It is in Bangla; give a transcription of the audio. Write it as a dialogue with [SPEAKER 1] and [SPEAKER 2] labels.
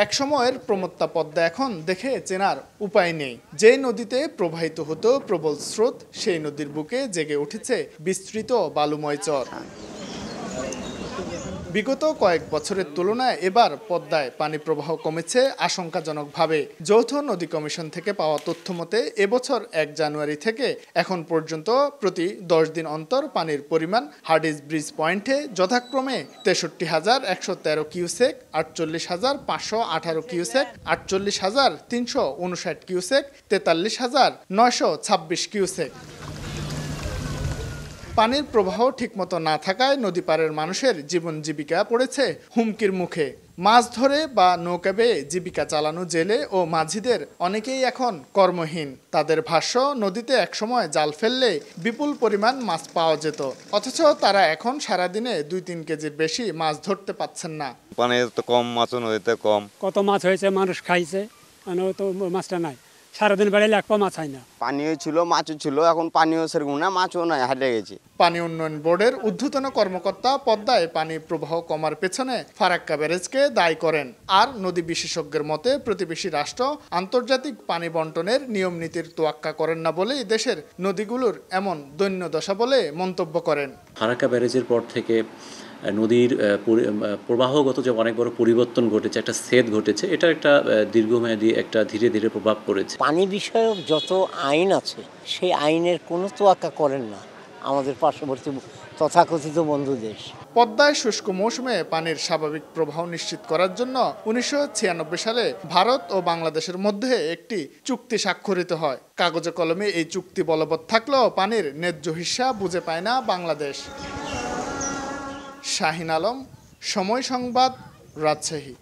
[SPEAKER 1] একসময়ের প্রমত্তা পদ্মা এখন দেখে চেনার উপায় নেই। যে নদীতে প্রবাহিত হতো প্রবল স্রোত, সেই নদীর বুকে জেগে উঠেছে বিস্তৃত বালুময় চর। বিগত কয়েক বছরের তুলনায় এবার পদ্মায় পানি প্রবাহ কমেছে আশঙ্কাজনকভাবে। যৌথ নদী কমিশন থেকে পাওয়া তথ্য মতে এবছর ১ জানুয়ারি থেকে এখন পর্যন্ত প্রতি ১০ দিন অন্তর পানির পরিমাণ হার্ডিঞ্জ ব্রিজ পয়েন্টে যথাক্রমে ৬৩,১১৩ কিউসেক, ৪৮,৫১৮ কিউসেক, ৪৮,৩৫৯ কিউসেক, ৪৩,৯২৬ কিউসেক। পানির প্রবাহ ঠিকমতো না থাকায় নদী পাড়ের মানুষের জীবন জীবিকা পড়েছে হুমকির মুখে। মাছ ধরে বা নৌকা বেয়ে জীবিকা চালানো জেলে ও মাঝিদের অনেকেই এখন কর্মহীন। তাদের ভাষ্য, নদীতে একসময় জাল ফেললে বিপুল পরিমাণ মাছ পাওয়া যেত, অথচ তারা এখন সারাদিনে ২-৩ কেজির বেশি মাছ ধরতে পাচ্ছেন না।
[SPEAKER 2] পানি তো কম, মাছও নদীতে কম।
[SPEAKER 3] কত মাছ হয়েছে, মানুষ খাইছে, তো মাছটা নাই। সারাদিন বেড়াইলে এক পা মাছ হয় না।
[SPEAKER 4] পানিও ছিল, মাছও ছিল, এখন পানিও সেরকম না, মাছও নাই, হারিয়ে গেছে।
[SPEAKER 1] পানি উন্নয়ন বোর্ডের ঊর্ধ্বতন কর্মকর্তা পদ্মায় পানি প্রবাহ কমার পেছনে ফারাক্কা ব্যারেজকে দায়ী করেন। আর নদী বিশেষজ্ঞের মতে প্রতিবেশী রাষ্ট্র আন্তর্জাতিক পানি বন্টনের নিয়ম নীতির তোয়াক্কা করেন না বলেই দেশের নদীগুলোর এমন দৈন্য দশা বলে মন্তব্য করেন।
[SPEAKER 5] ফারাক্কা ব্যারেজের পর থেকে নদীর প্রবাহগত যে অনেক বড় পরিবর্তন ঘটেছে, একটা ছেদ ঘটেছে, এটা একটা দীর্ঘমেয়াদী একটা ধীরে ধীরে প্রভাব পড়েছে।
[SPEAKER 6] পানি বিষয়ক যত আইন আছে সেই আইনের কোনো তোয়াক্কা করেন না আমাদের পার্শ্ববর্তী তথাকথিত বন্ধু দেশ।
[SPEAKER 1] পদ্মায় শুষ্ক মৌসুমে পানির স্বাভাবিক প্রবাহ নিশ্চিত করার জন্য ১৯৯৬ সালে ভারত ও বাংলাদেশের মধ্যে একটি চুক্তি স্বাক্ষরিত হয়। কাগজে কলমে এই চুক্তি বলবৎ থাকলেও পানির ন্যায্য হিস্যা বুঝে পায় না বাংলাদেশ। শাহিন আলম, সময় সংবাদ, রাজশাহী।